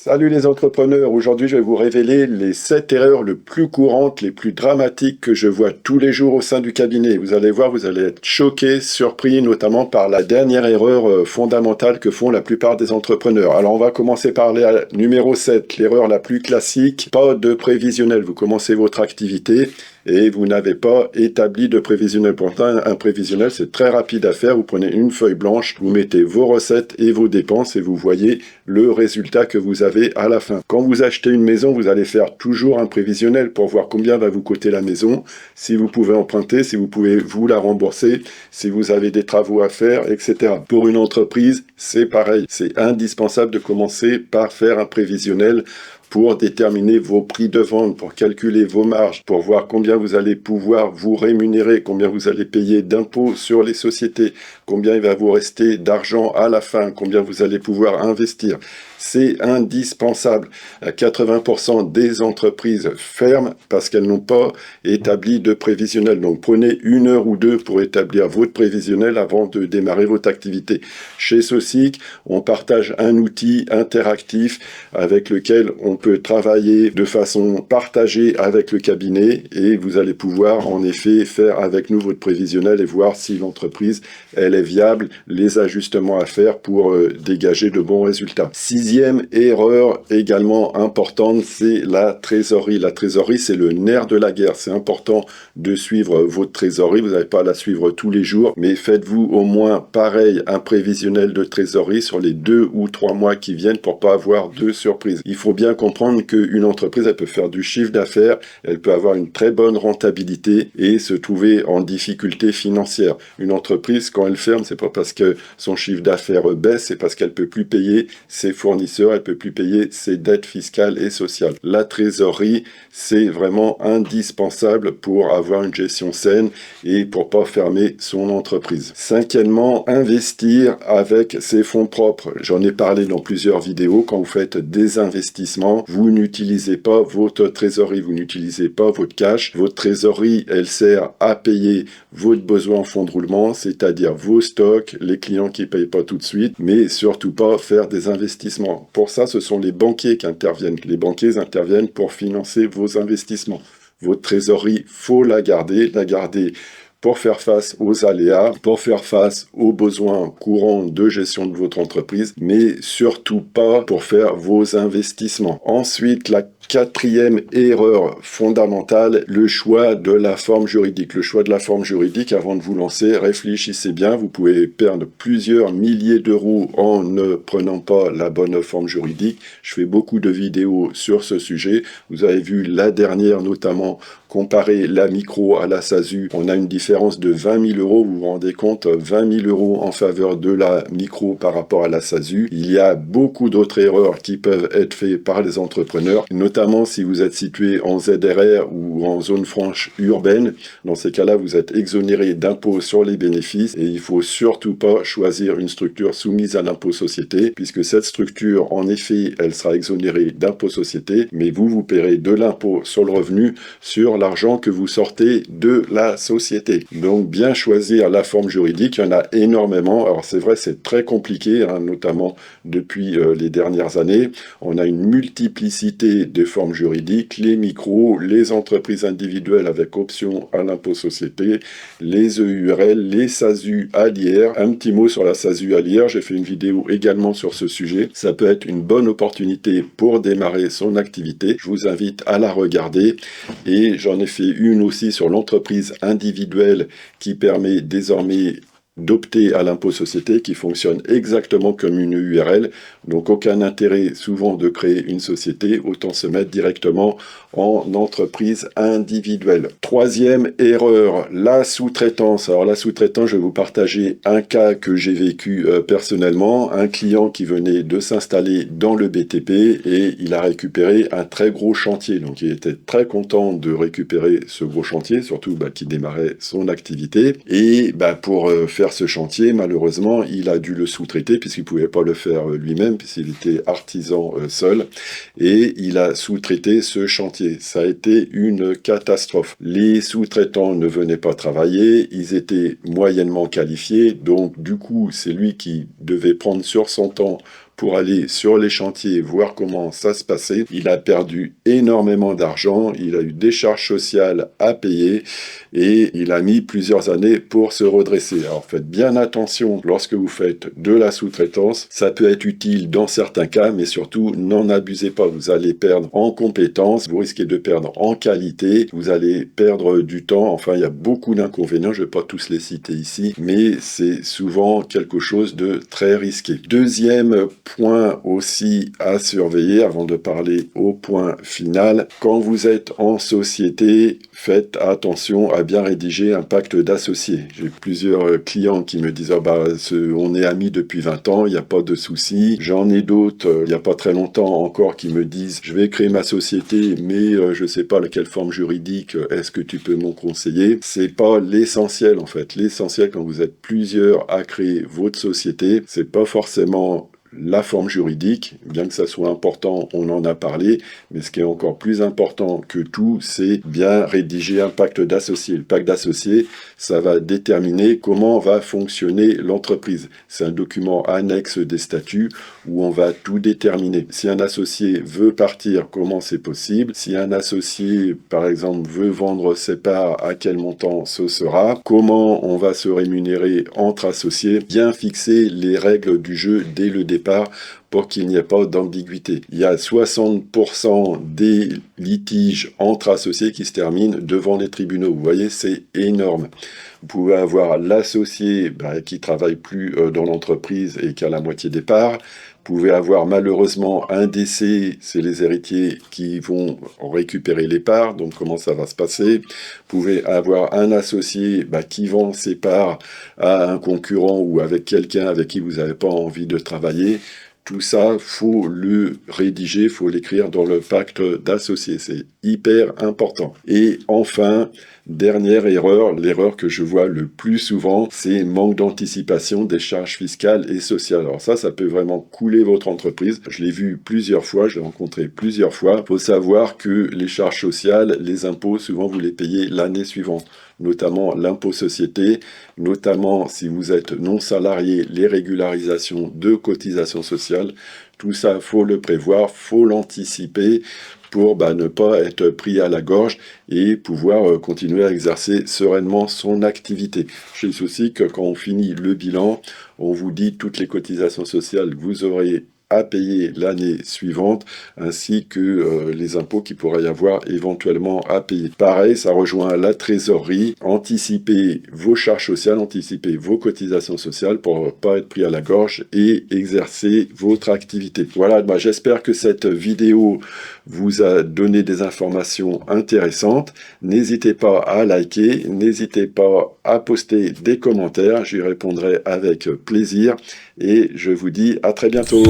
Salut les entrepreneurs, aujourd'hui je vais vous révéler les 7 erreurs les plus courantes, les plus dramatiques que je vois tous les jours au sein du cabinet. Vous allez voir, vous allez être choqués, surpris notamment par la dernière erreur fondamentale que font la plupart des entrepreneurs. Alors on va commencer par la numéro 7, l'erreur la plus classique, pas de prévisionnel. Vous commencez votre activité et vous n'avez pas établi de prévisionnel. Pourtant, un prévisionnel, c'est très rapide à faire. Vous prenez une feuille blanche, vous mettez vos recettes et vos dépenses et vous voyez le résultat que vous avez à la fin. Quand vous achetez une maison, vous allez faire toujours un prévisionnel pour voir combien va vous coûter la maison, si vous pouvez emprunter, si vous pouvez vous la rembourser, si vous avez des travaux à faire, etc. Pour une entreprise, c'est pareil. C'est indispensable de commencer par faire un prévisionnel pour déterminer vos prix de vente, pour calculer vos marges, pour voir combien vous allez pouvoir vous rémunérer, combien vous allez payer d'impôts sur les sociétés, combien il va vous rester d'argent à la fin, combien vous allez pouvoir investir. C'est indispensable. 80% des entreprises ferment parce qu'elles n'ont pas établi de prévisionnel. Donc prenez 1 heure ou 2 pour établir votre prévisionnel avant de démarrer votre activité. Chez Sosic, on partage un outil interactif avec lequel on peut travailler de façon partagée avec le cabinet et vous allez pouvoir en effet faire avec nous votre prévisionnel et voir si l'entreprise elle est viable, les ajustements à faire pour dégager de bons résultats. Sixième erreur également importante, c'est la trésorerie. La trésorerie, c'est le nerf de la guerre. C'est important de suivre votre trésorerie. Vous n'avez pas à la suivre tous les jours, mais faites-vous au moins pareil un prévisionnel de trésorerie sur les 2 ou 3 mois qui viennent pour pas avoir de surprise. Il faut bien comprendre qu'une entreprise, elle peut faire du chiffre d'affaires, elle peut avoir une très bonne rentabilité et se trouver en difficulté financière. Une entreprise, quand elle ferme, c'est pas parce que son chiffre d'affaires baisse, c'est parce qu'elle peut plus payer ses fournisseurs, elle peut plus payer ses dettes fiscales et sociales. La trésorerie, c'est vraiment indispensable pour avoir une gestion saine et pour pas fermer son entreprise. Cinquièmement, investir avec ses fonds propres. J'en ai parlé dans plusieurs vidéos. Quand vous faites des investissements, vous n'utilisez pas votre trésorerie, vous n'utilisez pas votre cash. Votre trésorerie, elle sert à payer votre besoin en fonds de roulement, c'est-à-dire vos stocks, les clients qui ne payent pas tout de suite, mais surtout pas faire des investissements. Pour ça, ce sont les banquiers qui interviennent. Les banquiers interviennent pour financer vos investissements. Votre trésorerie, faut la garder pour faire face aux aléas, pour faire face aux besoins courants de gestion de votre entreprise, mais surtout pas pour faire vos investissements. Ensuite, la quatrième erreur fondamentale, le choix de la forme juridique. Le choix de la forme juridique, avant de vous lancer, réfléchissez bien. Vous pouvez perdre plusieurs milliers d'euros en ne prenant pas la bonne forme juridique. Je fais beaucoup de vidéos sur ce sujet. Vous avez vu la dernière notamment, comparer la micro à la SASU. On a une différence de 20 000 euros. Vous vous rendez compte, 20 000 euros en faveur de la micro par rapport à la SASU. Il y a beaucoup d'autres erreurs qui peuvent être faites par les entrepreneurs, notamment si vous êtes situé en ZRR ou en zone franche urbaine. Dans ces cas-là, vous êtes exonéré d'impôts sur les bénéfices et il faut surtout pas choisir une structure soumise à l'impôt société, puisque cette structure, en effet, elle sera exonérée d'impôt société, mais vous paierez de l'impôt sur le revenu sur l'argent que vous sortez de la société. Donc, bien choisir la forme juridique, il y en a énormément. Alors, c'est vrai, c'est très compliqué, notamment depuis les dernières années. On a une multiplicité de formes juridiques, les micros, les entreprises individuelles avec option à l'impôt société, les EURL, les SASU à l'IR. Un petit mot sur la SASU à l'IR, j'ai fait une vidéo également sur ce sujet. Ça peut être une bonne opportunité pour démarrer son activité. Je vous invite à la regarder et j'en ai fait une aussi sur l'entreprise individuelle qui permet désormais d'opter à l'impôt société qui fonctionne exactement comme une URL. Donc aucun intérêt souvent de créer une société, autant se mettre directement en entreprise individuelle. Troisième erreur, la sous-traitance. Alors la sous-traitance, je vais vous partager un cas que j'ai vécu personnellement. Un client qui venait de s'installer dans le BTP et il a récupéré un très gros chantier. Donc il était très content de récupérer ce gros chantier, surtout qui démarrait son activité. Et pour faire ce chantier, malheureusement, il a dû le sous-traiter puisqu'il ne pouvait pas le faire lui-même, puisqu'il était artisan seul, et il a sous-traité ce chantier. Ça a été une catastrophe. Les sous-traitants ne venaient pas travailler, ils étaient moyennement qualifiés, donc du coup, c'est lui qui devait prendre sur son temps pour aller sur les chantiers, voir comment ça se passait. Il a perdu énormément d'argent, il a eu des charges sociales à payer et il a mis plusieurs années pour se redresser. Alors faites bien attention lorsque vous faites de la sous-traitance. Ça peut être utile dans certains cas, mais surtout n'en abusez pas. Vous allez perdre en compétences, vous risquez de perdre en qualité, vous allez perdre du temps. Enfin, il y a beaucoup d'inconvénients, je ne vais pas tous les citer ici, mais c'est souvent quelque chose de très risqué. Deuxième point aussi à surveiller avant de parler au point final, quand vous êtes en société, faites attention à bien rédiger un pacte d'associés. J'ai plusieurs clients qui me disent on est amis depuis 20 ans, il n'y a pas de souci. J'en ai d'autres, il n'y a pas très longtemps encore, qui me disent je vais créer ma société, mais je ne sais pas quelle forme juridique, est-ce que tu peux m'en conseiller? C'est pas l'essentiel en fait. L'essentiel quand vous êtes plusieurs à créer votre société, c'est pas forcément la forme juridique, bien que ça soit important, on en a parlé, mais ce qui est encore plus important que tout, c'est bien rédiger un pacte d'associés. Le pacte d'associés, ça va déterminer comment va fonctionner l'entreprise. C'est un document annexe des statuts où on va tout déterminer. Si un associé veut partir, comment c'est possible? Si un associé, par exemple, veut vendre ses parts, à quel montant ce sera? Comment on va se rémunérer entre associés? Bien fixer les règles du jeu dès le départ pour qu'il n'y ait pas d'ambiguïté. Il y a 60% des litiges entre associés qui se terminent devant les tribunaux. Vous voyez, c'est énorme. Vous pouvez avoir l'associé qui travaille plus dans l'entreprise et qui a la moitié des parts. Vous pouvez avoir malheureusement un décès, c'est les héritiers qui vont récupérer les parts, donc comment ça va se passer. Vous pouvez avoir un associé qui vend ses parts à un concurrent ou avec quelqu'un avec qui vous n'avez pas envie de travailler. Tout ça, faut le rédiger, faut l'écrire dans le pacte d'associés. C'est hyper important. Et enfin, dernière erreur, l'erreur que je vois le plus souvent, c'est manque d'anticipation des charges fiscales et sociales. Alors ça peut vraiment couler votre entreprise. Je l'ai vu plusieurs fois, je l'ai rencontré plusieurs fois. Il faut savoir que les charges sociales, les impôts, souvent vous les payez l'année suivante, notamment l'impôt société, notamment si vous êtes non salarié, les régularisations de cotisations sociales. Tout ça, faut le prévoir, faut l'anticiper pour ne pas être pris à la gorge et pouvoir continuer à exercer sereinement son activité. Je sais aussi que quand on finit le bilan, on vous dit toutes les cotisations sociales que vous aurez à payer l'année suivante, ainsi que les impôts qu'il pourrait y avoir éventuellement à payer. Pareil, ça rejoint la trésorerie. Anticipez vos charges sociales, anticipez vos cotisations sociales pour ne pas être pris à la gorge et exercer votre activité. Voilà, j'espère que cette vidéo vous a donné des informations intéressantes. N'hésitez pas à liker, n'hésitez pas à poster des commentaires, j'y répondrai avec plaisir et je vous dis à très bientôt.